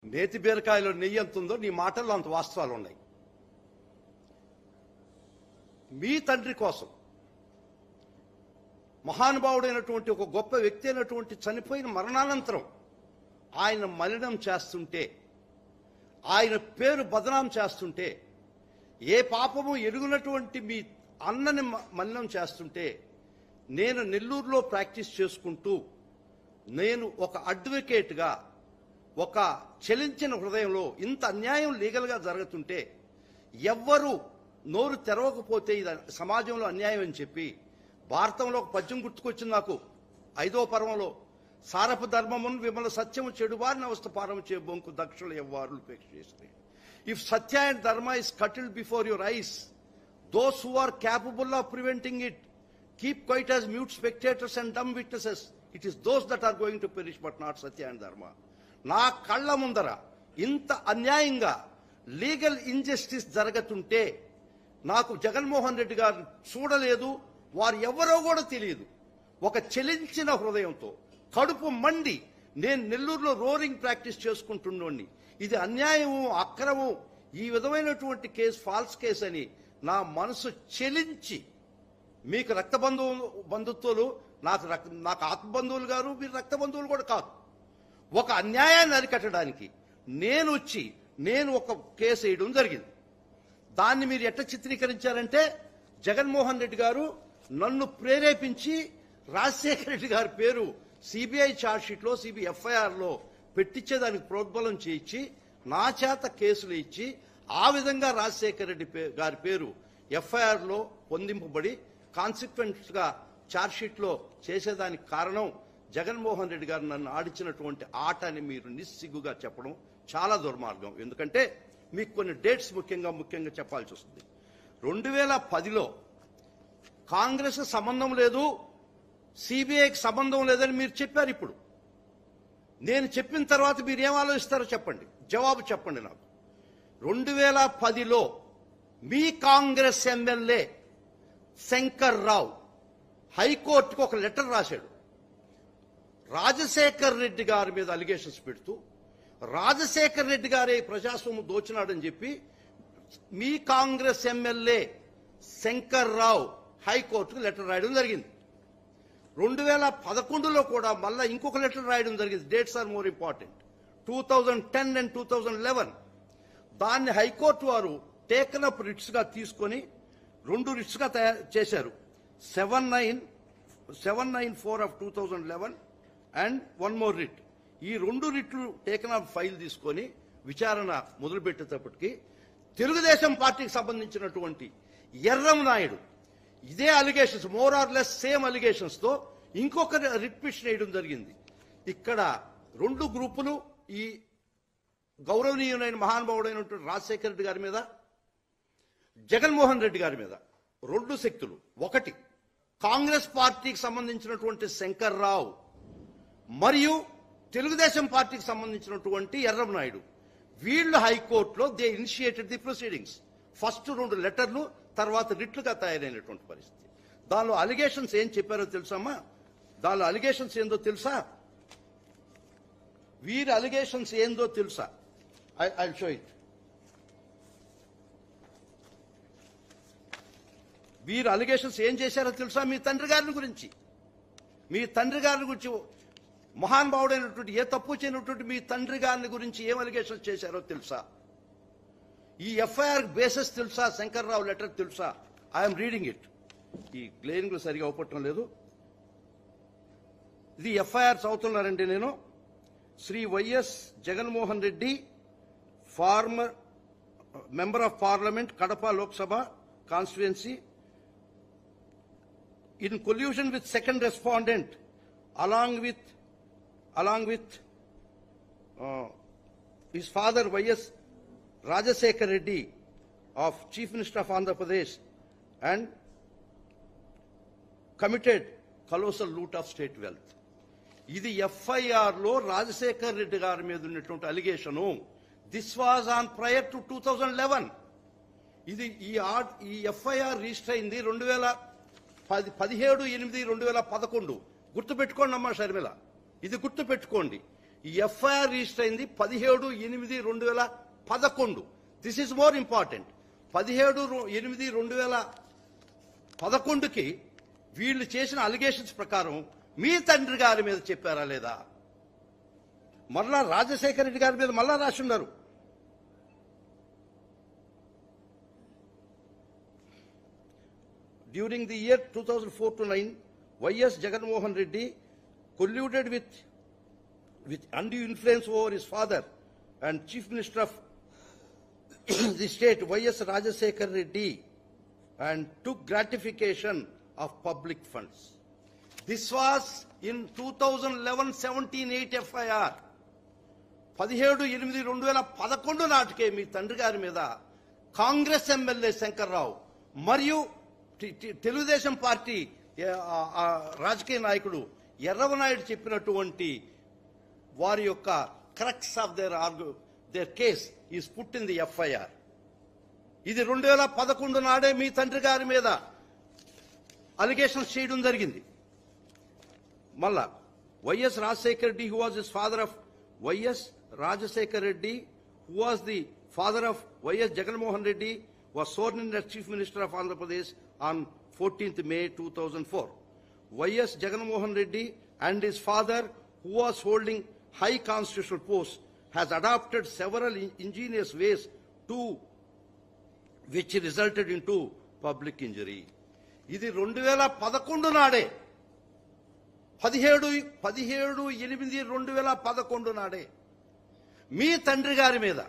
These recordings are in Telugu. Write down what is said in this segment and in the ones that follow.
నేతి బీరకాయలో నెయ్యి ఎంత ఉందో నీ మాటల్లో అంత వాస్తవాలు ఉన్నాయి. మీ తండ్రి కోసం మహానుభావుడైనటువంటి ఒక గొప్ప వ్యక్తి అయినటువంటి చనిపోయిన మరణానంతరం ఆయన మలినం చేస్తుంటే, ఆయన పేరు బదనాం చేస్తుంటే, ఏ పాపము ఎరుగునటువంటి మీ అన్నని మలినం చేస్తుంటే, నేను నెల్లూరులో ప్రాక్టీస్ చేసుకుంటూ నేను ఒక అడ్వకేట్గా ఒక చలించిన హృదయంలో ఇంత అన్యాయం లీగల్గా జరుగుతుంటే ఎవ్వరూ నోరు తెరవకపోతే ఇది సమాజంలో అన్యాయం అని చెప్పి భారతంలో ఒక పద్యం గుర్తుకొచ్చింది నాకు. 5వ పర్వంలో సారపు ధర్మమును విమల సత్యము చెడువారిని అవస్థ పారం చే బొంకు దక్షులు ఎవ్వారు ఉపేక్షిస్తే. If satya and dharma is curtailed before your eyes, those who are capable of preventing it keep quiet as mute spectators and dumb witnesses. It is those that are going to perish but not satya and dharma. నా కళ్ళ ముందర ఇంత అన్యాయంగా లీగల్ ఇంజస్టిస్ జరుగుతుంటే నాకు జగన్మోహన్ రెడ్డి గారు చూడలేదు, వారు ఎవరో కూడా తెలియదు. ఒక చెలించిన హృదయంతో కడుపు మండి నేను నెల్లూరులో రోరింగ్ ప్రాక్టీస్ చేసుకుంటున్నోడిని. ఇది అన్యాయము, అక్రమం, ఈ విధమైనటువంటి కేసు ఫాల్స్ కేసు అని నా మనసు చెలించి, మీకు రక్త బంధుత్వాలు నాకు ఆత్మ బంధువులు గారు, మీరు రక్త బంధువులు కూడా కాదు. ఒక అన్యాయాన్ని అరికట్టడానికి నేను ఒక కేసు వేయడం జరిగింది. దాన్ని మీరు ఎట్లా చిత్రీకరించారంటే, జగన్మోహన్ రెడ్డి గారు నన్ను ప్రేరేపించి రాజశేఖర రెడ్డి గారి పేరు సిబిఐ ఛార్జ్షీట్లో ఎఫ్ఐఆర్లో పెట్టించేదానికి ప్రోద్బలం చేయించి నా చేత కేసులు ఇచ్చి ఆ విధంగా రాజశేఖర రెడ్డి గారి పేరు ఎఫ్ఐఆర్లో పొందింపబడి కాన్సిక్వెన్స్గా ఛార్జ్షీట్లో చేసేదానికి కారణం జగన్మోహన్ రెడ్డి గారు నన్ను ఆడించినటువంటి ఆట అని మీరు నిస్సిగ్గుగా చెప్పడం చాలా దుర్మార్గం. ఎందుకంటే మీకు కొన్ని డేట్స్ ముఖ్యంగా చెప్పాల్సి వస్తుంది. 2010లో కాంగ్రెస్ సంబంధం లేదు, సిబిఐకి సంబంధం లేదని మీరు చెప్పారు. ఇప్పుడు నేను చెప్పిన తర్వాత మీరు ఏం ఆలోచిస్తారో చెప్పండి, జవాబు చెప్పండి నాకు. 2010లో మీ కాంగ్రెస్ ఎమ్మెల్యే శంకర్ రావు హైకోర్టుకు ఒక లెటర్ రాశాడు. రాజశేఖర్ రెడ్డి గారి మీద అలిగేషన్స్ పెడుతూ, రాజశేఖర్ రెడ్డి గారే ప్రజాస్వామ్యం దోచినాడని చెప్పి మీ కాంగ్రెస్ ఎమ్మెల్యే శంకర్ రావు హైకోర్టుకు లెటర్ రాయడం జరిగింది. 2011లో కూడా మళ్ళా ఇంకొక లెటర్ రాయడం జరిగింది. Dates are more important. 2010 and 2011 దాన్ని హైకోర్టు వారు టేకన్ అప్ రిట్స్ గా తీసుకొని 2 రిట్స్ గా తయారు చేశారు. 794 ఆఫ్ 2011 అండ్ 1 మోర్ రిట్. ఈ 2 రిట్లు టేకన్ అప్ ఫైల్ తీసుకొని విచారణ మొదలుపెట్టేటప్పటికి తెలుగుదేశం పార్టీకి సంబంధించినటువంటి ఎర్రం నాయుడు ఇదే allegations, more or less same allegations తో ఇంకొక రిట్ పిటిషన్ వేయడం జరిగింది. ఇక్కడ 2 గ్రూపులు, ఈ గౌరవనీయులైన మహానుభావుడైనటువంటి రాజశేఖర రెడ్డి గారి మీద, జగన్మోహన్ రెడ్డి గారి మీద 2 శక్తులు. ఒకటి కాంగ్రెస్ పార్టీకి సంబంధించినటువంటి శంకర్ రావు మరియు తెలుగుదేశం పార్టీకి సంబంధించినటువంటి ఎర్రం నాయుడు. వీళ్ళు హైకోర్టులో they initiated the proceedings. First 2 లెటర్లు, తర్వాత రిట్లుగా తయారైనటువంటి పరిస్థితి. దానిలో అలిగేషన్స్ ఏం చెప్పారో తెలుసమ్మా? దానిలో అలిగేషన్స్ ఏందో తెలుసా? వీరి అలిగేషన్స్ ఏందో తెలుసా? I show it. వీరు అలిగేషన్స్ ఏం చేశారో తెలుసా? మీ తండ్రి గారిని గురించి మహానుభావుడైనటువంటి, ఏ తప్పు చేయనటువంటి మీ తండ్రి గారిని గురించి ఏం అలిగేషన్స్ చేశారో తెలుసా? ఈ ఎఫ్ఐఆర్ బేసిస్ తెలుసా? శంకర్రావు లెటర్ తెలుసా? I'm reading it. ఈ గ్లేరింగ్ సరిగా అవపట్టడం లేదు. ఇది ఎఫ్ఐఆర్ చదువుతున్నారండి నేను. Shri YS Jaganmohan Reddy, former member of parliament, Kadapa Lok Sabha constituency, in collusion with second respondent along with his father Y.S. Rajasekhar Reddy of Chief Minister of Andhra Pradesh, and committed colossal loot of state wealth. ఇది ఎఫ్ఐఆర్ లో రాజశేఖర్ రెడ్డి గారి మీద ఉన్నటువంటి allegation. This was on prior to 2011. ఇది ఈ ఎఫ్ఐఆర్ రిజిస్టర్ అయింది 17/8/2011. గుర్తుపెట్టుకోండి అమ్మా షర్మిల, ఇది గుర్తుపెట్టుకోండి. ఈ ఎఫ్ఐఆర్ రిజిస్టర్ అయింది 17/8/2011. This is more important. 17/8/2011కి వీళ్ళు చేసిన అలిగేషన్స్ ప్రకారం మీ తండ్రి గారి మీద చెప్పారా లేదా? మరలా రాజశేఖర రెడ్డి గారి మీద మళ్ళా రాసున్నారు. During the year 2004 to 9, Y.S. Jagannath Reddy colluded with undue influence over his father and Chief Minister of the state, Y.S. Rajasekhar Reddy, and took gratification of public funds. This was in 2011-17-8 FIR. 17/8/2011 నాటికే మీ తండ్రి గారి మీద కాంగ్రెస్ ఎమ్మెల్యే శంకర్రావు మరియు తెలుగుదేశం పార్టీ రాజకీయ నాయకుడు ఎర్రవనాయుడు చెప్పినటువంటి వారి యొక్క crux of their case is put in the FIR. ఇది 2011 నాడే మీ తండ్రి గారి మీద అలిగేషన్స్ చేయడం జరిగింది. మళ్ళా YS Rajasekhara Reddy, who was his father of YS Rajasekhara Reddy, who was the father of YS Jaganmohan Reddy, was sworn in as Chief Minister of Andhra Pradesh on 14th May 2004. Y.S. Jagannath Reddy and his father, who was holding high constitutional posts, has adopted several ingenious ways to which resulted into public injury. ఇది 2011 నాడే, 17/8/2011 నాడే మీ తండ్రి గారి మీద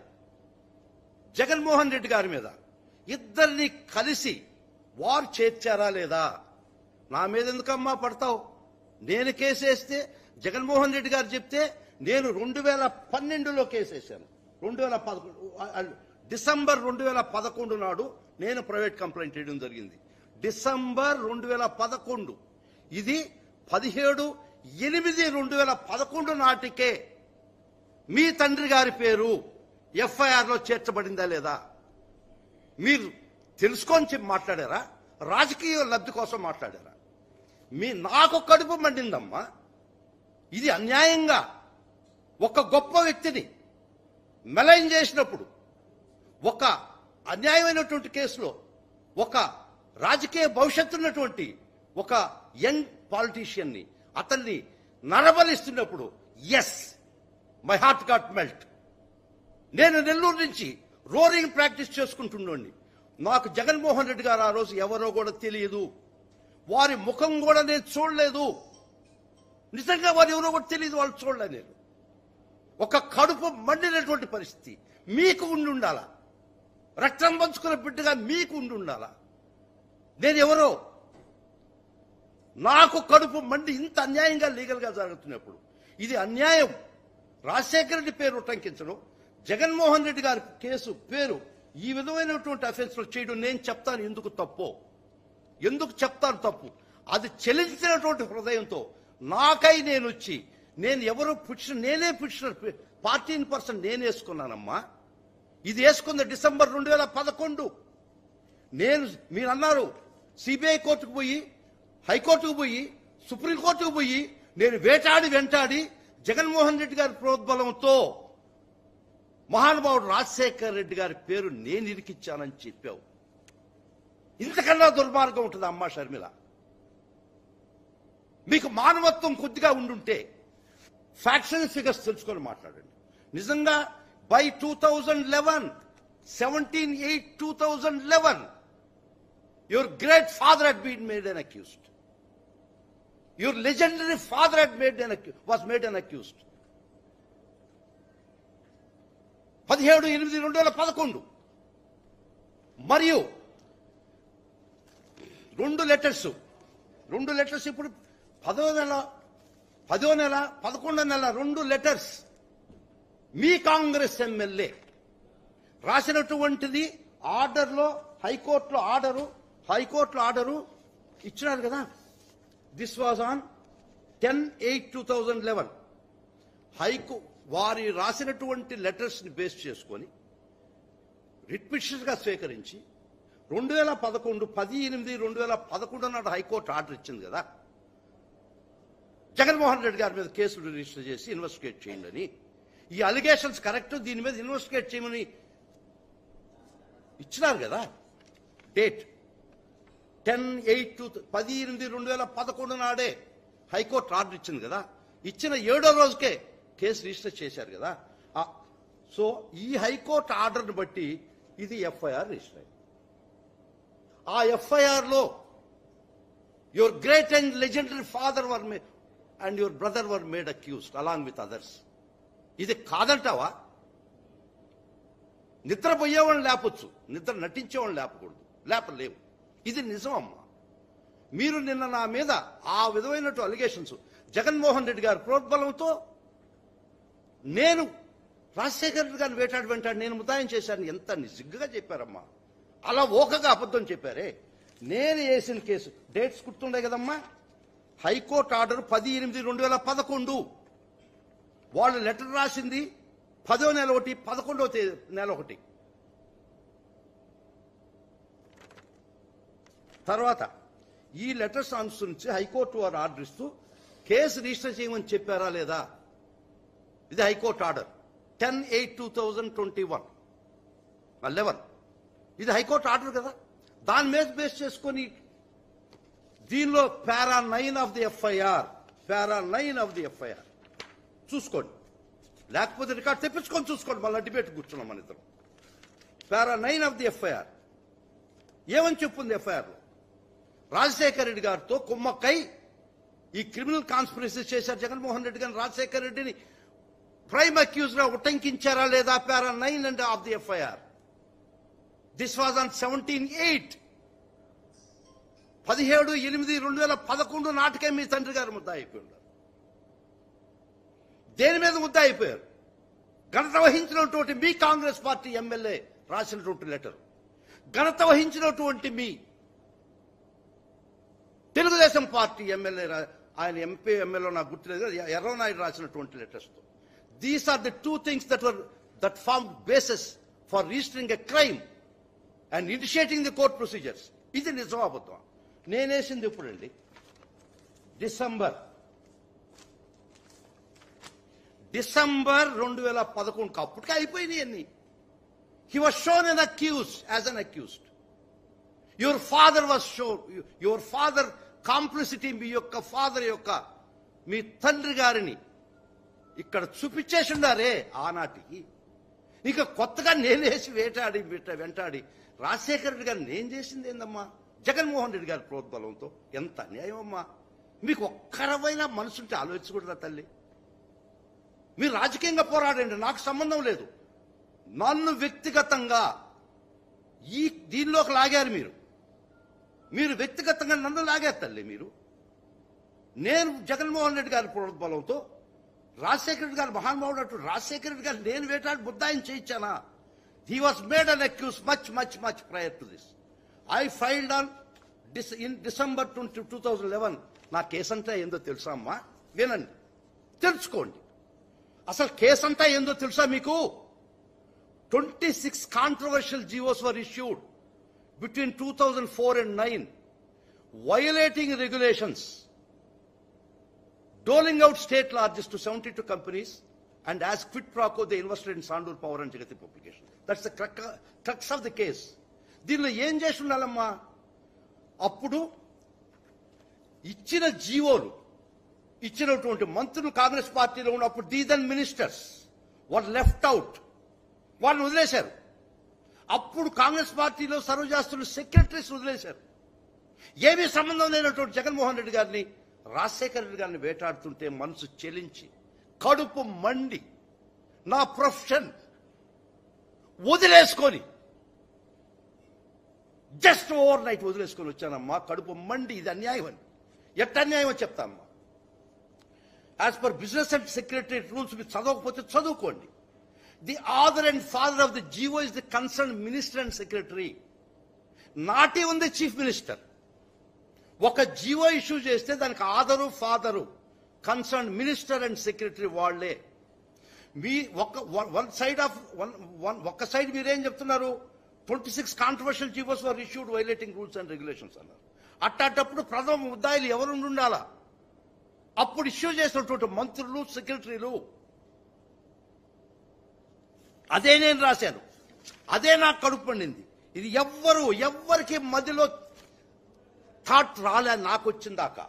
జగన్మోహన్ రెడ్డి గారి మీద ఇద్దరిని కలిసి వారు చేర్చారా లేదా? నా మీద ఎందుకమ్మా పడతావు? నేను కేసేస్తే జగన్మోహన్ రెడ్డి గారు చెప్తే నేను 2012లో కేసేసాను. 2011 డిసెంబర్ 2011 నాడు నేను ప్రైవేట్ కంప్లైంట్ చేయడం జరిగింది. డిసెంబర్ 2011. ఇది 17/8/2011 నాటికే మీ తండ్రి గారి పేరు ఎఫ్ఐఆర్లో చేర్చబడిందా లేదా? మీరు తెలుసుకొని మాట్లాడారా? రాజకీయ లబ్ధి కోసం మాట్లాడారా? నాకు కడుపు మండిందమ్మా. ఇది అన్యాయంగా ఒక గొప్ప వ్యక్తిని మెలైన్ చేసినప్పుడు, ఒక అన్యాయమైనటువంటి కేసులో ఒక రాజకీయ భవిష్యత్తు ఉన్నటువంటి ఒక యంగ్ పాలిటీషియన్ని అతన్ని నరబలిస్తున్నప్పుడు yes, my heart got melt. నేను నెల్లూరు నుంచి రోరింగ్ ప్రాక్టీస్ చేసుకుంటున్నాండి. నాకు జగన్మోహన్ రెడ్డి గారు ఆ రోజు ఎవరో కూడా తెలియదు, వారి ముఖం కూడా నేను చూడలేదు. నిజంగా వారు ఎవరో కూడా తెలియదు, వాళ్ళు చూడలే. నేను ఒక కడుపు మండినటువంటి పరిస్థితి మీకు ఉండి ఉండాలా, రక్తం పంచుకున్న బిడ్డగా మీకు ఉండి ఉండాలా. నేను ఎవరో, నాకు కడుపు మండి ఇంత అన్యాయంగా లీగల్గా జరుగుతున్నప్పుడు ఇది అన్యాయం. రాజశేఖర రెడ్డి పేరు ఉటంకించడం, జగన్మోహన్ రెడ్డి గారి కేసు పేరు ఈ విధమైనటువంటి అఫెన్స్లు చేయడం నేను చెప్తాను ఎందుకు తప్పు, ఎందుకు చెప్తాను తప్పు. అది చెల్లించినటువంటి హృదయంతో నాకై నేను వచ్చి నేను ఎవరు నేనే పిటిషనర్, పార్టీని పర్సన్ నేను వేసుకున్నానమ్మా. ఇది వేసుకుంది డిసెంబర్ 2011. నేను మీరు అన్నారు సిబిఐ కోర్టుకు పోయి, హైకోర్టుకు పోయి, సుప్రీంకోర్టుకు పోయి నేను వెంటాడి జగన్మోహన్ రెడ్డి గారి ప్రోద్బలంతో మహానుభావుడు రాజశేఖర రెడ్డి గారి పేరు నేను ఇరికిచ్చానని చెప్పావు. ఇంతకన్నా దుర్మార్గం ఉంటుంది అమ్మా షర్మిల? మీకు మానవత్వం కొద్దిగా ఉండుంటే ఫ్యాక్షన్ ఫిగర్స్ తెలుసుకొని మాట్లాడండి. నిజంగా by 2011, 17/8/2011 your great father had been made an accused. Your legendary father was made an accused. 17/8/2011 మరియు 2 లెటర్స్ ఇప్పుడు 10వ నెల 11వ నెల 2 లెటర్స్ మీ కాంగ్రెస్ ఎమ్మెల్యే రాసినటువంటిది. ఆర్డర్లో హైకోర్టులో ఆర్డరు ఇచ్చినారు కదా. This was on 10/8/2011. వారి రాసినటువంటి లెటర్స్ ని బేస్ చేసుకొని రిట్ పిటిషన్ గా స్వీకరించి 2011 10/8/2011 నాడు హైకోర్టు ఆర్డర్ ఇచ్చింది కదా. జగన్మోహన్ రెడ్డి గారి మీద కేసులు రిజిస్టర్ చేసి ఇన్వెస్టిగేట్ చేయండి అని. ఈ అలిగేషన్స్ కరెక్ట్, దీని మీద ఇన్వెస్టిగేట్ చేయమని ఇచ్చినారు కదా. డేట్ 10/8/2011 నాడే హైకోర్టు ఆర్డర్ ఇచ్చింది కదా. ఇచ్చిన 7వ రోజుకే కేసు రిజిస్టర్ చేశారు కదా. సో ఈ హైకోర్టు ఆర్డర్ని బట్టి ఇది ఎఫ్ఐఆర్ రిజిస్టర్ అయింది. ఆ ఎఫ్ఐఆర్లో your great and legendary father were made and your brother were made accused along with others. ఇది కాదంటావా? నిద్రపోయేవాళ్ళని లేపొచ్చు, నిద్ర నటించేవాళ్ళని లేపకూడదు, లేపలేవు. ఇది నిజం అమ్మా. మీరు నిన్న నా మీద ఆ విధమైనటు అలిగేషన్స్, జగన్మోహన్ రెడ్డి గారి ప్రోద్బలంతో నేను రాజశేఖర రెడ్డి గారిని వెంటాడు నేను ముద్దాయం చేశాను ఎంత నిజంగా చెప్పారమ్మా. అలా ఓకగా అబద్ధం చెప్పారే. నేను వేసిన కేసు డేట్స్ గుర్తుండే కదమ్మా. High court order 10/8/2011. వాళ్ళు లెటర్ రాసింది 10వ నెల ఒకటి, 11వ నెల ఒకటి. తర్వాత ఈ లెటర్స్ అనుసరించి హైకోర్టు వారు ఆర్డర్ ఇస్తూ కేసు రిజిస్టర్ చేయమని చెప్పారా లేదా? ఇది హైకోర్టు ఆర్డర్ 10/8/2021 11. ఇది హైకోర్టు ఆర్డర్ కదా. దాని మీద బేస్ చేసుకొని దీనిలో పారా 9 ఆఫ్ ది ఎఫ్ఐఆర్ చూసుకోండి. లేకపోతే రికార్డు తెప్పించుకొని చూసుకోండి. మళ్ళీ డిబేట్ కూర్చున్నాం మన ఇద్దరం. పారా 9 ఆఫ్ ది ఎఫ్ఐఆర్ ఏమని చెప్పుంది? ఎఫ్ఐఆర్లో రాజశేఖర రెడ్డి గారితో కుమ్మక్కై ఈ క్రిమినల్ కాన్స్పిరసీ చేశారు జగన్మోహన్ రెడ్డి గారిని, రాజశేఖర రెడ్డిని ప్రైమ్ అక్యూజ్ గా ఉటంకించారా లేదా? పారా 9 and of the FIR. This was on 17/8 17/8/2011 నాటికే మీ తండ్రి గారు ముద్ద అయిపోయి ఉన్నారు. దేని మీద ముద్ద అయిపోయారు? ఘనత వహించినటువంటి మీ కాంగ్రెస్ పార్టీ ఎమ్మెల్యే రాసినటువంటి లెటర్, ఘనత వహించినటువంటి మీ తెలుగుదేశం పార్టీ ఎమ్మెల్యే, ఆయన ఎంపీ ఎమ్మెల్యే నాకు గుర్తులేదు, ఎర్రనాయుడు రాసినటువంటి లెటర్స్ తో. These are the 2 things that formed basis for registering a crime and initiating the court procedures. ఇది నిజం అబద్ధం? నేనేసింది ఎప్పుడండి? డిసెంబర్ 2011. అప్పటికే అయిపోయినాయి అన్ని. He was shown as an accused. Your father was shown, your father complicity, మీ యొక్క ఫాదర్ యొక్క మీ తండ్రి గారిని ఇక్కడ చూపించేసిండారే ఆనాటికి. ఇక కొత్తగా నేనేసి వెంటాడి రాజశేఖర రెడ్డి గారు నేను చేసింది ఏందమ్మా? జగన్మోహన్ రెడ్డి గారి ప్రోద్బలంతో. ఎంత అన్యాయం అమ్మా. మీకు ఒక్కరవైనా మనసుంటే ఆలోచించకూడదా తల్లి? మీరు రాజకీయంగా పోరాడండి, నాకు సంబంధం లేదు. నన్ను వ్యక్తిగతంగా దీనిలోకి లాగారు మీరు వ్యక్తిగతంగా నన్ను లాగారు తల్లి. నేను జగన్మోహన్ రెడ్డి గారి ప్రోద్బలంతో రాజశేఖర రెడ్డి గారు మహానుభావుడు రాజశేఖర రెడ్డి గారు నేను వేటాడి ముద్దాయం చేయించానా? He was made an accused much prior to this. I filed in December 2011. నా కేసు అంతా ఏందో తెలుసా అమ్మా? వినండి, తెలుసుకోండి. అసలు కేసు అంతా ఏందో తెలుసా మీకు? 26 controversial GOs were issued between 2004 and 2009, violating regulations, doling out state largesse to 72 companies, and as quid pro quo they invested in Sandur Power and Jagati Publication. That's the crux of the case. దీనిలో ఏం చేసి ఉండాలమ్మా? అప్పుడు ఇచ్చిన జీవోలు ఇచ్చినటువంటి మంత్రులు కాంగ్రెస్ పార్టీలో ఉన్నప్పుడు దీదన్ మినిస్టర్స్ వర్ లెఫ్ట్ అవుట్, వాళ్ళని వదిలేశారు. అప్పుడు కాంగ్రెస్ పార్టీలో సర్వ్ చేస్తున్న సెక్రటరీస్ వదిలేశారు. ఏమీ సంబంధం లేనటువంటి జగన్మోహన్ రెడ్డి గారిని, రాజశేఖర రెడ్డి గారిని వేటాడుతుంటే మనసు చెలించి కడుపు మండి నా ప్రొఫెషన్ వదిలేసుకొని జస్ట్ ఓవర్ నైట్ వదిలేసుకొని వచ్చానమ్మా. కడుపు మండి. ఇది అన్యాయం అని. ఎట్ట అన్యాయమో చెప్తామ్మా. As per business and secretary rules మీరు చదవకపోతే చదువుకోండి. The author and father of the GO is the concern minister and secretary, not even the chief minister. ఒక జీవో ఇష్యూ చేస్తే దానికి author father concern minister and secretary వాళ్లే. మీ ఒక సైడ్ మీరేం చెప్తున్నారు? 26 controversial GOs were issued violating rules and regulations అన్నారు. అట్టప్పుడు ప్రథమ ముద్దాయిలు ఎవరు ఉండాలా? అప్పుడు ఇష్యూ చేసినటువంటి మంత్రులు, సెక్రటరీలు, అదే నేను రాశాను, అదే నాకు కడుపు పండింది. ఇది ఎవ్వరికి మధ్యలో థాట్ రాలే, నాకు వచ్చిందాకా.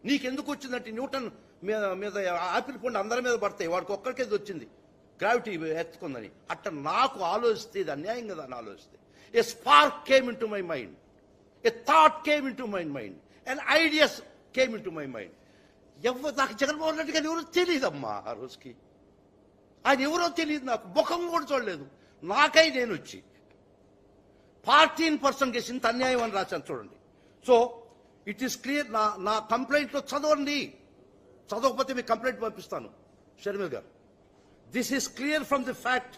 నీకెందుకు వచ్చిందంటే న్యూటన్ మీద ఆపిల్ పండు అందరి మీద పడతాయి, వాడికి ఒక్కరికేది వచ్చింది, గ్రావిటీ ఎత్తుకుందని. అట్లా నాకు ఆలోచిస్తే ఇది అన్యాయం కదా అని ఆలోచిస్తే ఏ spark came in to my mind, a thought came in to my mind, and ideas came in to my mind. నాకు జగన్మోహన్ రెడ్డి గారు ఎవరో తెలియదమ్మా. ఆ రోజుకి ఆయన ఎవరో తెలియదు, నాకు ముఖం కూడా చూడలేదు. నాకై నేను వచ్చి 14% కేసు ఇంత అన్యాయం అని రాశాను చూడండి. So it is clear. నా కంప్లైంట్లో చదవండి, చదవకపోతే మీకు కంప్లైంట్ పంపిస్తాను షర్మిల్ గారు. This is clear from the fact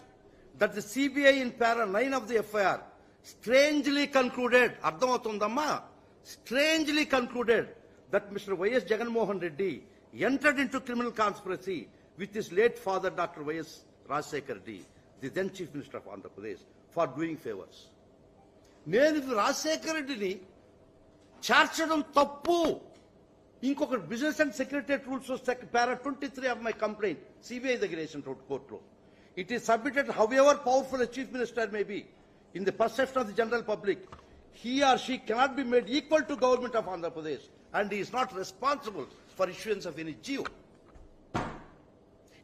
that the CBI in para 9 of the FIR strangely concluded, అర్థమవుతుందమ్మా, strangely concluded that Mr. Y.S. Jaganmohan Reddy entered into criminal conspiracy with his late father Dr. Y.S. Rajshekhar Reddy, the then Chief Minister of Andhra Pradesh, for doing favors. నేను రాజశేఖర్ రెడ్డిని చేర్చడం తప్పు. ఇంకొక business and secretariat rules para 23 of my complaint CBI దగ్గర వేసిన కోర్టులో. It is submitted, however powerful a chief minister may be in the perception of the general public, he or she cannot be made equal to government of Andhra Pradesh, and he is not responsible for issuance of any GO.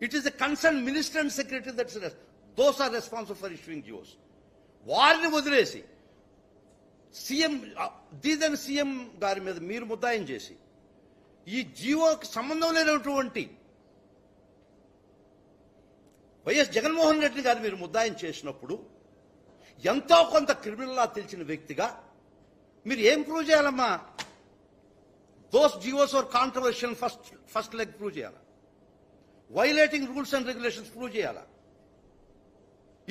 It is the concerned minister and secretary those are responsible for issuing GOs. వారిని వదిలేసి దీదని సీఎం గారి మీద మీరు ముద్దాయం చేసి ఈ జీవోకి సంబంధం లేనటువంటి వైఎస్ జగన్మోహన్ రెడ్డి గారు మీరు ముద్దాయం చేసినప్పుడు ఎంతో కొంత క్రిమినల్ లా తెలిసిన వ్యక్తిగా మీరు ఏం ప్రూవ్ చేయాలమ్మా? Those GOs are controversial first leg prove చేయాలా? Violating rules and regulations prove చేయాలా?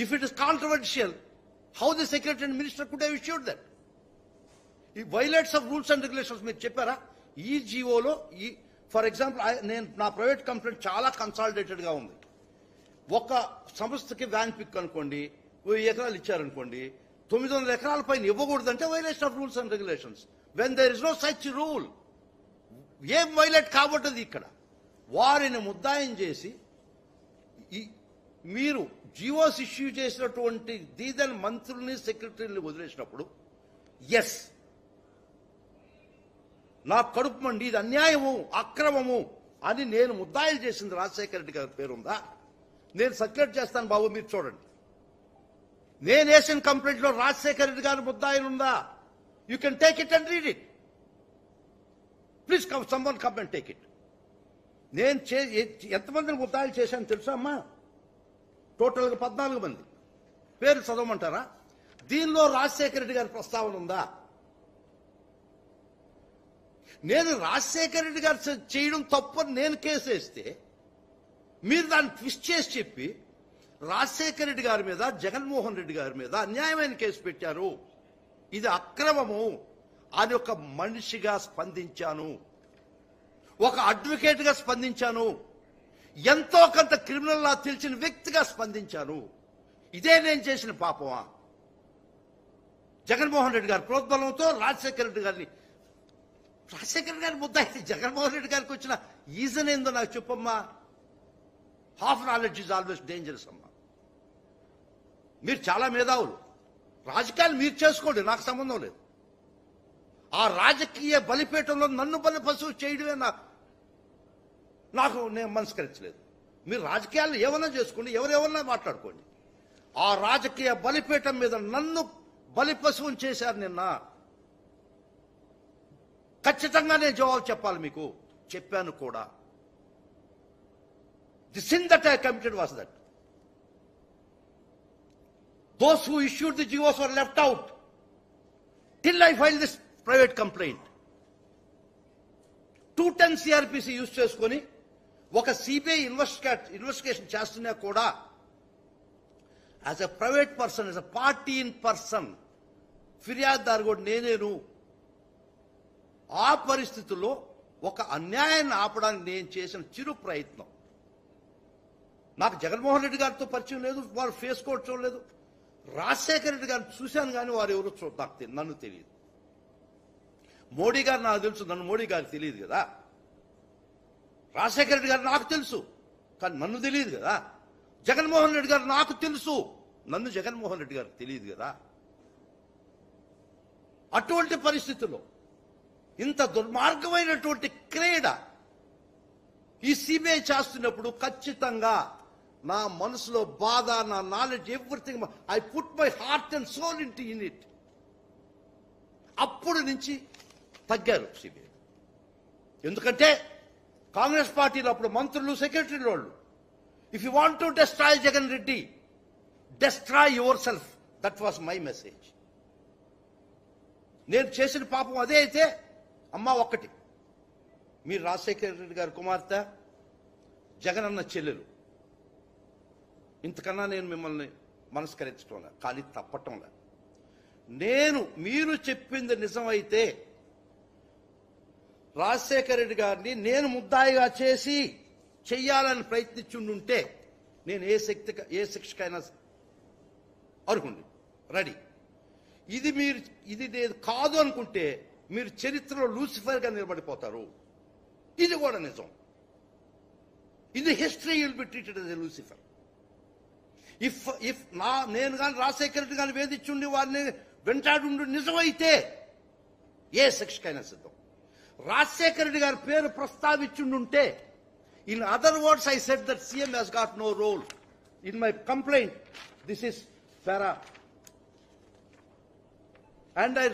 If it is controversial, how the secretary and minister could have issued that? ఈ violates of rules and regulations మీరు చెప్పారా? ఈ జీవోలో ఫర్ ఎగ్జాంపుల్ నేను నా ప్రైవేట్ కంప్లైంట్ చాలా కన్సాలిడేటెడ్ గా ఉంది. ఒక సంస్థకి వ్యాన్ పిక్ అనుకోండి, 1000 ఎకరాలు ఇచ్చారనుకోండి, 900 ఎకరాల పైన ఇవ్వకూడదంటే violation of rules and regulations. When there is no such rule, ఏం వైలేట్ కాబట్టది ఇక్కడ. వారిని ముద్దాయం చేసి మీరు జీవోస్ ఇష్యూ చేసినటువంటి దీదని మంత్రుల్ని, సెక్రటరీని వదిలేసినప్పుడు ఎస్ నా కడుపు మండి, ఇది అన్యాయము, అక్రమము అని నేను ముద్దాయిలు చేసింది రాజశేఖర రెడ్డి గారి పేరుందా? నేను సర్క్యులేట్ చేస్తాను బాబు, మీరు చూడండి. నేను వేసిన కంప్లైంట్ లో రాజశేఖర రెడ్డి గారి ముద్దాయిలు ఉందా? You can take it and read it. Please someone come and take it. నేను ఎంతమందిని ముద్దాయిలు చేశాను తెలుసా అమ్మా? టోటల్గా 14 మంది. పేరు చదవమంటారా? దీనిలో రాజశేఖర రెడ్డి గారి ప్రస్తావన ఉందా? నేను రాజశేఖర రెడ్డి గారు చేయడం తప్పని నేను కేసు వేస్తే మీరు దాన్ని ట్విస్ట్ చేసి చెప్పి రాజశేఖర రెడ్డి గారి మీద, జగన్మోహన్ రెడ్డి గారి మీద అన్యాయమైన కేసు పెట్టారు, ఇది అక్రమము అని ఒక మనిషిగా స్పందించాను, ఒక అడ్వకేట్ గా స్పందించాను, ఎంతో కొంత క్రిమినల్ లా తెలిసిన వ్యక్తిగా స్పందించాను. ఇదే నేను చేసిన పాపమా? జగన్మోహన్ రెడ్డి గారి ప్రోద్బలంతో రాజశేఖర రెడ్డి గారిని ముద్దాయి జగన్మోహన్ రెడ్డి గారికి వచ్చిన ఈజన్ ఏందో నాకు చెప్పమ్మా. Half knowledge is always dangerous అమ్మా. మీరు చాలా మేధావులు, రాజకీయాలు మీరు చేసుకోండి, నాకు సంబంధం లేదు. ఆ రాజకీయ బలిపీఠంలో నన్ను బలి పశువు చేయడమే నాకు నేను మనస్కరించలేదు. మీరు రాజకీయాలు ఏమన్నా చేసుకోండి, ఎవరెవరన్నా మాట్లాడుకోండి. ఆ రాజకీయ బలిపీఠం మీద నన్ను బలి పశువుని చేశారు నిన్న. ఖచ్చితంగా నేను జవాబు చెప్పాలి మీకు, చెప్పాను కూడా. The sin that I committed was that those who issued the GOs were left out till I filed this private complaint. 210 CRPC use చేసుకొని ఒక సిబిఐ ఇన్వెస్టిగేషన్ చేస్తున్నా కూడా as a private person, as a party in person, ఫిర్యాదుదారు కూడా నేనేను. ఆ పరిస్థితుల్లో ఒక అన్యాయాన్ని ఆపడానికి నేను చేసిన చిరు ప్రయత్నం. నాకు జగన్మోహన్ రెడ్డి గారితో పరిచయం లేదు, వారు ఫేస్ కూడా చూడలేదు. రాజశేఖర రెడ్డి గారిని చూశాను కానీ వారు ఎవరు నన్ను తెలియదు. మోడీ గారు నాకు తెలుసు, నన్ను మోడీ గారికి తెలియదు కదా. రాజశేఖర రెడ్డి గారు నాకు తెలుసు, కానీ నన్ను తెలియదు కదా. జగన్మోహన్ రెడ్డి గారు నాకు తెలుసు, నన్ను జగన్మోహన్ రెడ్డి గారికి తెలియదు కదా. అటువంటి పరిస్థితుల్లో ఇంత దుర్మార్గమైనటువంటి క్రీడ ఈ సిబిఐ చేస్తున్నప్పుడు ఖచ్చితంగా నా మనసులో బాధ, నా knowledge, everything, I put my heart and soul in it. అప్పుడు నుంచి తగ్గారు సిబిఐ. ఎందుకంటే కాంగ్రెస్ పార్టీలో అప్పుడు మంత్రులు, సెక్రటరీలు వాళ్ళు, if you want to destroy Jagan Reddy, destroy your self. That was my message. నేను చేసిన పాపం అదే అయితే, అమ్మ ఒక్కటి, మీరు రాజశేఖర రెడ్డి గారి కుమార్తె, జగన్ అన్న చెల్లెలు, ఇంతకన్నా నేను మిమ్మల్ని మనస్కరించటంలే, కానీ తప్పటంలే. మీరు చెప్పింది నిజమైతే రాజశేఖర రెడ్డి గారిని నేను ముద్దాయిగా చేసి చెయ్యాలని ప్రయత్నించుంటే నేను ఏ శిక్షకైనా అర్హుండి, రెడీ. ఇది నేను కాదు అనుకుంటే మీరు చరిత్రలో లూసిఫర్గా నిలబడిపోతారు. ఇది కూడా నిజం. ఇది history will be treated as a Lucifer. If నేను కానీ రాజశేఖర రెడ్డి కానీ వేధించుండి వారిని వెంటాడుండి నిజమైతే ఏ శిక్షకైనా సిద్ధం. రాజశేఖర రెడ్డి గారి పేరు ప్రస్తావించుంటే, in other words I said that CM has got no role in my complaint. This is para. And I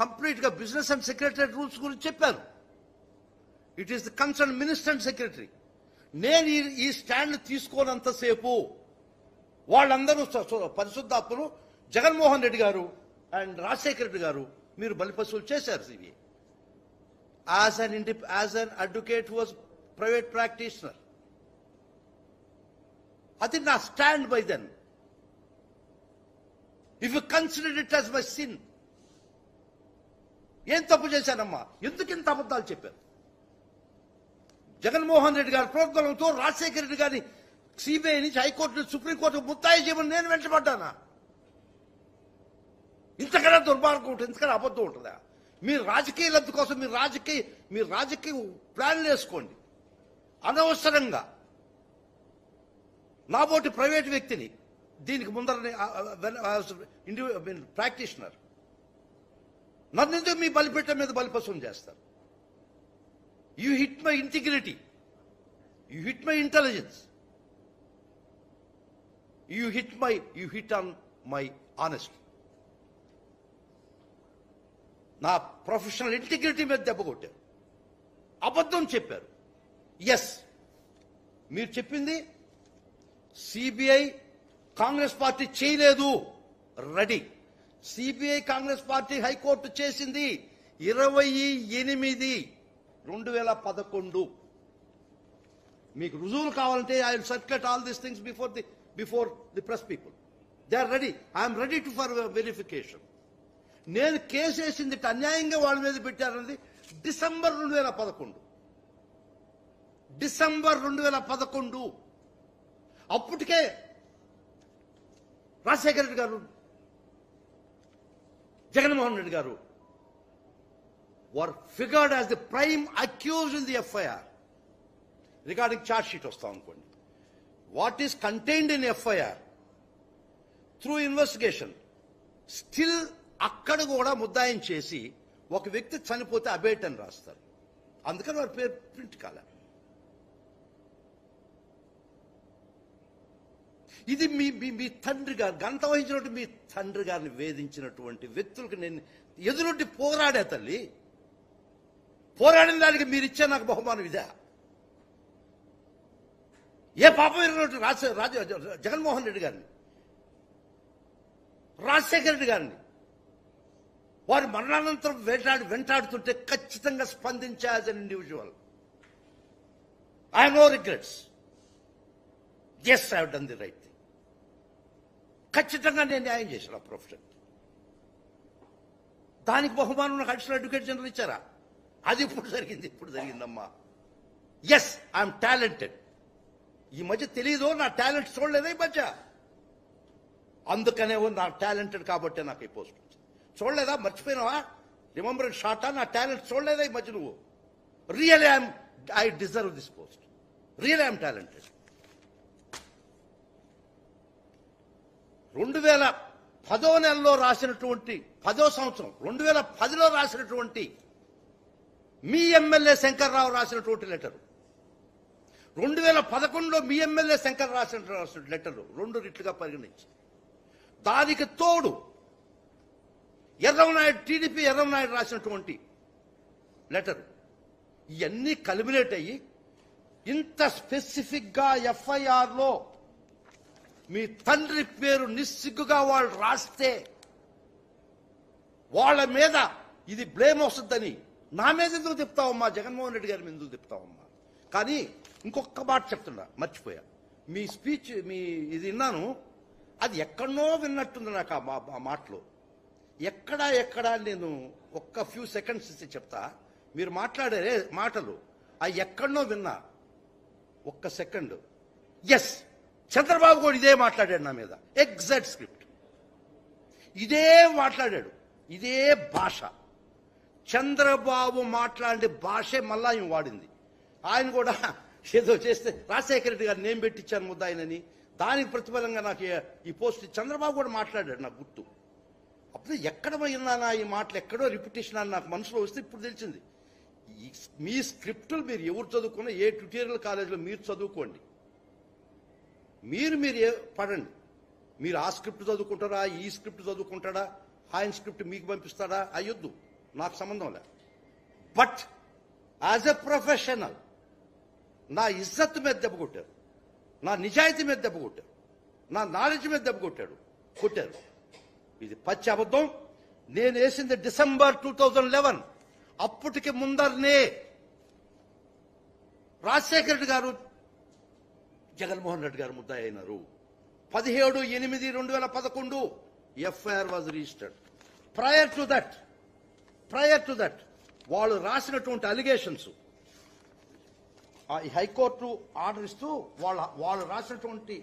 complete గా బిజినెస్ అండ్ సెక్రటరీ రూల్స్ గురించి చెప్పాను. It is the concern minister and secretary. నేను ఈ స్టాండ్ తీసుకోనంతసేపు వాళ్ళందరూ పరిశుద్ధాత్మలు, జగన్మోహన్ రెడ్డి గారు అండ్ రాజశేఖర రెడ్డి గారు మీరు బలిపశువులు చేశారు CBI. As an advocate was private practitioner. అది నా stand by then. If you consider it as my sin. ఏం తప్పు చేశానమ్మా? ఎందుకు ఇంత అబద్ధాలు చెప్పారు? జగన్మోహన్ రెడ్డి గారి ప్రోద్బలంతో రాజశేఖర రెడ్డి గారిని సిబిఐ నుంచి హైకోర్టు నుంచి సుప్రీంకోర్టు ముద్దాయి చేయమని నేను వెంటబడ్డానా? ఇంతకన్నా దుర్మార్గం ఉంటుంది, ఇంతకన్నా అబద్ధం ఉంటుందా? మీరు రాజకీయ లబ్ధి కోసం మీరు రాజకీయ ప్లాన్లు వేసుకోండి. అనవసరంగా నాబోటి ప్రైవేట్ వ్యక్తిని దీనికి ముందర ప్రాక్టీషనర్ నన్ను ఎందుకు మీ బలిపెట్ట మీద బలిపశువులు చేస్తారు? You hit my integrity, you hit my intelligence, you hit on my honesty. నా ప్రొఫెషనల్ ఇంటిగ్రిటీ మీద దెబ్బ కొట్టారు, అబద్ధం చెప్పారు. ఎస్, మీరు చెప్పింది సిబిఐ కాంగ్రెస్ పార్టీ చేయలేదు, ready. CBI Congress party high court చేసింది 28/2011. మీకు రుజువులు కావాలంటే I will circulate all these things before the press people. They are ready. I'm ready to for verification. నేను కేసు వేసింది అన్యాయంగా వాళ్ళ మీద పెట్టారన్నది డిసెంబర్ 2011. డిసెంబర్ 2011. అప్పటికే రాజశేఖర రెడ్డి గారు, జగన్మోహన్ రెడ్డి గారు were figured as the prime accused in the FIR. Regarding charge sheet వస్తాం అనుకోండి. What is contained in FIR through investigation still అక్కడ కూడా ముద్దాయం చేసి ఒక వ్యక్తి చనిపోతే అబేట్ అని రాస్తారు. అందుకని వారి పేరు ప్రింట్ కాలే. ఇది మీ తండ్రి గారు గంట వహించినట్టు మీ తండ్రి గారిని వేధించినటువంటి వ్యక్తులకు నేను ఎదురొడ్డి పోరాడే తల్లి. పోరాడిన దానికి మీరు ఇచ్చే నాకు బహుమానం ఇదే? ఏ పాపం ఎరిగినట్టు జగన్మోహన్ రెడ్డి గారిని, రాజశేఖర రెడ్డి గారిని వారి మరణానంతరం వెంటాడుతుంటే ఖచ్చితంగా స్పందించే as an individual. I have no regrets. Yes, I have done the right thing. ఖచ్చితంగా నేను న్యాయం చేశాను ఆ ప్రొఫెషన్. దానికి బహుమానం నాకు అడిషనల్ అడ్వకేట్ జనరల్ ఇచ్చారా? అది ఇప్పుడు జరిగిందమ్మా. Yes, I'm talented. ఈ మధ్య తెలీదు, నా టాలెంట్ చూడలేదా ఈ మధ్య? అందుకనే నా టాలెంటెడ్ కాబట్టి నాకు ఈ పోస్ట్ వచ్చింది. చూడలేదా? మర్చిపోయినావా? రిమెంబర్ షార్టా? నా టాలెంట్ చూడలేదా ఈ మధ్య నువ్వు? Really I deserve this post. Real I'm talented. 2010వ నెలలో రాసినటువంటి 10వ సంవత్సరం 2010లో రాసినటువంటి మీ ఎమ్మెల్యే శంకర్రావు రాసినటువంటి లెటరు, 2011లో మీ ఎమ్మెల్యే శంకర్ రాసిన లెటర్లు 2 రెట్లుగా పరిగణించి, దానికి తోడు ఎర్రవనాయుడు టీడీపీ ఎర్రవనాయుడు రాసినటువంటి లెటరు, ఇవన్నీ కల్మినేట్ అయ్యి ఇంత స్పెసిఫిక్గా ఎఫ్ఐఆర్లో మీ తండ్రి పేరు నిస్సిగ్గుగా వాళ్ళు రాస్తే వాళ్ళ మీద ఇది బ్లేమ్ వస్తుందని నా మీద ఎందుకు చెప్తావమ్మా, జగన్మోహన్ రెడ్డి గారి మీద ఎందుకు చెప్తావమ్మా? కానీ ఇంకొక మాట చెప్తున్నా, మర్చిపోయా. మీ స్పీచ్ ఇది విన్నాను, అది ఎక్కడనో విన్నట్టుంది నాకు ఆ మాటలు. ఎక్కడా నేను ఒక్క ఫ్యూ సెకండ్స్ ఇస్తే చెప్తా. మీరు మాట్లాడే మాటలు అవి ఎక్కడనో విన్నా. ఒక్క సెకండ్. ఎస్, చంద్రబాబు కూడా ఇదే మాట్లాడాడు నా మీద, ఎగ్జాక్ట్ స్క్రిప్ట్ ఇదే మాట్లాడాడు, ఇదే భాష. చంద్రబాబు మాట్లాడే భాషే మళ్ళా ఆయన వాడింది. ఆయన కూడా ఏదో చేస్తే రాజశేఖర రెడ్డి గారు నేను పెట్టించాను ముద్దాయినని, దానికి ప్రతిఫలంగా నాకు ఈ పోస్ట్ చంద్రబాబు కూడా మాట్లాడాడు, నాకు గుర్తు. అప్పుడు ఎక్కడ విన్నానా ఈ మాటలు, ఎక్కడో రిపిటేషన్ అని నాకు మనసులో వస్తే ఇప్పుడు తెలిసింది. మీ స్క్రిప్టులు మీరు ఎవరు చదువుకున్నా, ఏ ట్యూటోరియల్ కాలేజీలో మీరు చదువుకోండి, మీరు పడండి. మీరు ఆ స్క్రిప్ట్ చదువుకుంటారా, ఈ స్క్రిప్ట్ చదువుకుంటాడా, ఆయన స్క్రిప్ట్ మీకు పంపిస్తాడా, అయ్యొద్దు, నాకు సంబంధం లే. బట్ యాజ్ ఎ ప్రొఫెషనల్ నా ఇజ్జత్ మీద దెబ్బ కొట్టారు, నా నిజాయితీ మీద దెబ్బ కొట్టారు, నా నాలెడ్జ్ మీద దెబ్బ కొట్టారు. ఇది పచ్చి అబద్ధం. నేను వేసింది డిసెంబర్ 2011. అప్పటికి ముందరనే రాజశేఖర రెడ్డి గారు జగన్మోహన్ రెడ్డి గారు ముద్దాయి అయినారు. 17/8/2011 FIR was registered. Prior to that వాళ్ళు రాసినటువంటి అలిగేషన్స్ హైకోర్టు ఆర్డర్ ఇస్తూ వాళ్ళు రాసినటువంటి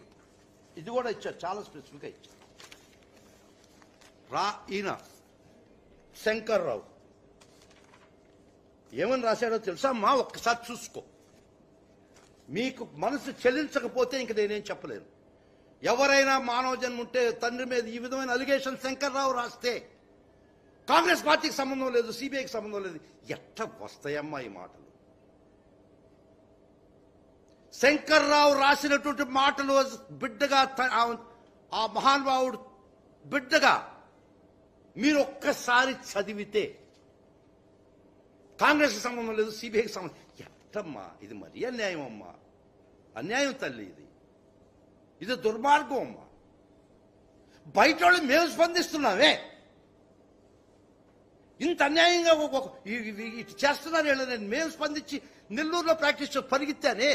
ఇది కూడా ఇచ్చారు, చాలా స్పెసిఫిక్గా ఇచ్చారు. ఈయన శంకర్రావు ఏమని రాశాడో తెలుసా అమ్మా? ఒక్కసారి చూసుకో. మీకు మనసు చెల్లించకపోతే ఇంక నేనేం చెప్పలేను. ఎవరైనా మానవ జన్మ ఉంటే తండ్రి మీద ఈ విధమైన అలిగేషన్ శంకర్రావు రాస్తే కాంగ్రెస్ పార్టీకి సంబంధం లేదు, సిబిఐకి సంబంధం లేదు, ఎట్లా వస్తాయమ్మా ఈ మాటలు? శంకర్రావు రాసినటువంటి మాటలు బిడ్డగా, ఆ మహానుభావుడు బిడ్డగా మీరు ఒక్కసారి చదివితే కాంగ్రెస్కి సంబంధం లేదు, సిబిఐకి సంబంధం, ఎట్టమ్మా ఇది? మరీ అన్యాయం అమ్మా, అన్యాయం తల్లి, ఇది దుర్మార్గం అమ్మా. బయట వాళ్ళు మేము స్పందిస్తున్నామే, ఇంత అన్యాయంగా ఇటు చేస్తున్నారు వీళ్ళని మేము స్పందించి నెల్లూరులో ప్రాక్టీస్ పరిగెత్తానే.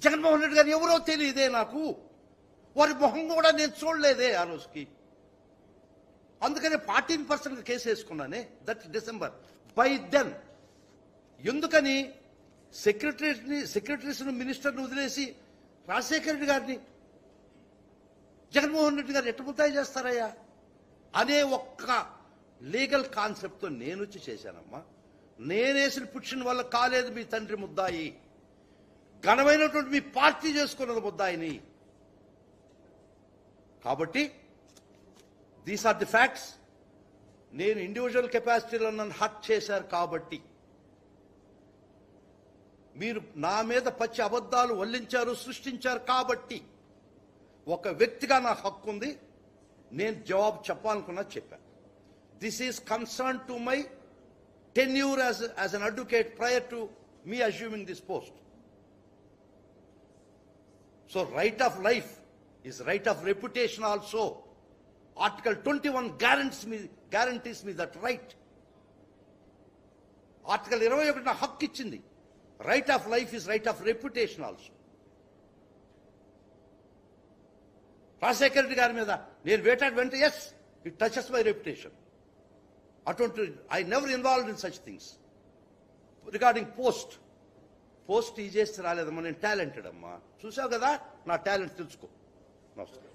జగన్మోహన్ రెడ్డి గారు ఎవరో తెలియదే నాకు, వారి మొహం కూడా నేను చూడలేదే ఆ రోజుకి. అందుకనే 14% కేసు వేసుకున్నానే, దట్ డిసెంబర్. బై దెన్ ఎందుకని సెక్రటరీస్ మినిస్టర్ని వదిలేసి రాజశేఖర రెడ్డి గారిని జగన్మోహన్ రెడ్డి గారు ఎట్టు ముద్దాయి చేస్తారయ్యా అనే ఒక్క లీగల్ కాన్సెప్ట్తో నేను వచ్చి చేశానమ్మా. నేనేసిన పుట్టిన వల్ల కాలేదు మీ తండ్రి ముద్దాయి, ఘనమైనటువంటి మీ పార్టీ చేసుకున్నది ముద్దాయిని. కాబట్టి దీస్ ఆర్ ది ఫ్యాక్ట్స్. నేను ఇండివిజువల్ కెపాసిటీలో నన్ను హర్ట్ చేశారు కాబట్టి, మీరు నా మీద పచ్చి అబద్ధాలు వల్లించారు, సృష్టించారు కాబట్టి ఒక వ్యక్తిగా నా హక్కు ఉంది, నేను జవాబు చెప్పాలనుకున్నా చెప్పాను. This is concern to my tenure as an advocate prior to me assuming this post. So right of life is right of reputation also. Article 21 guarantees me that right. Article 21 నా హక్కు ఇచ్చింది. Right of life is right of reputation also. Rajasekhara Reddy గారి మీద నేను వెంట yes, it touches my reputation. అటువంటి I never involved in such things. Regarding post ఈ చేస్తే రాలేదమ్మా, నేను టాలెంటెడ్ అమ్మా. చూసావు కదా నా టాలెంట్, తెలుసుకో. నమస్కారం.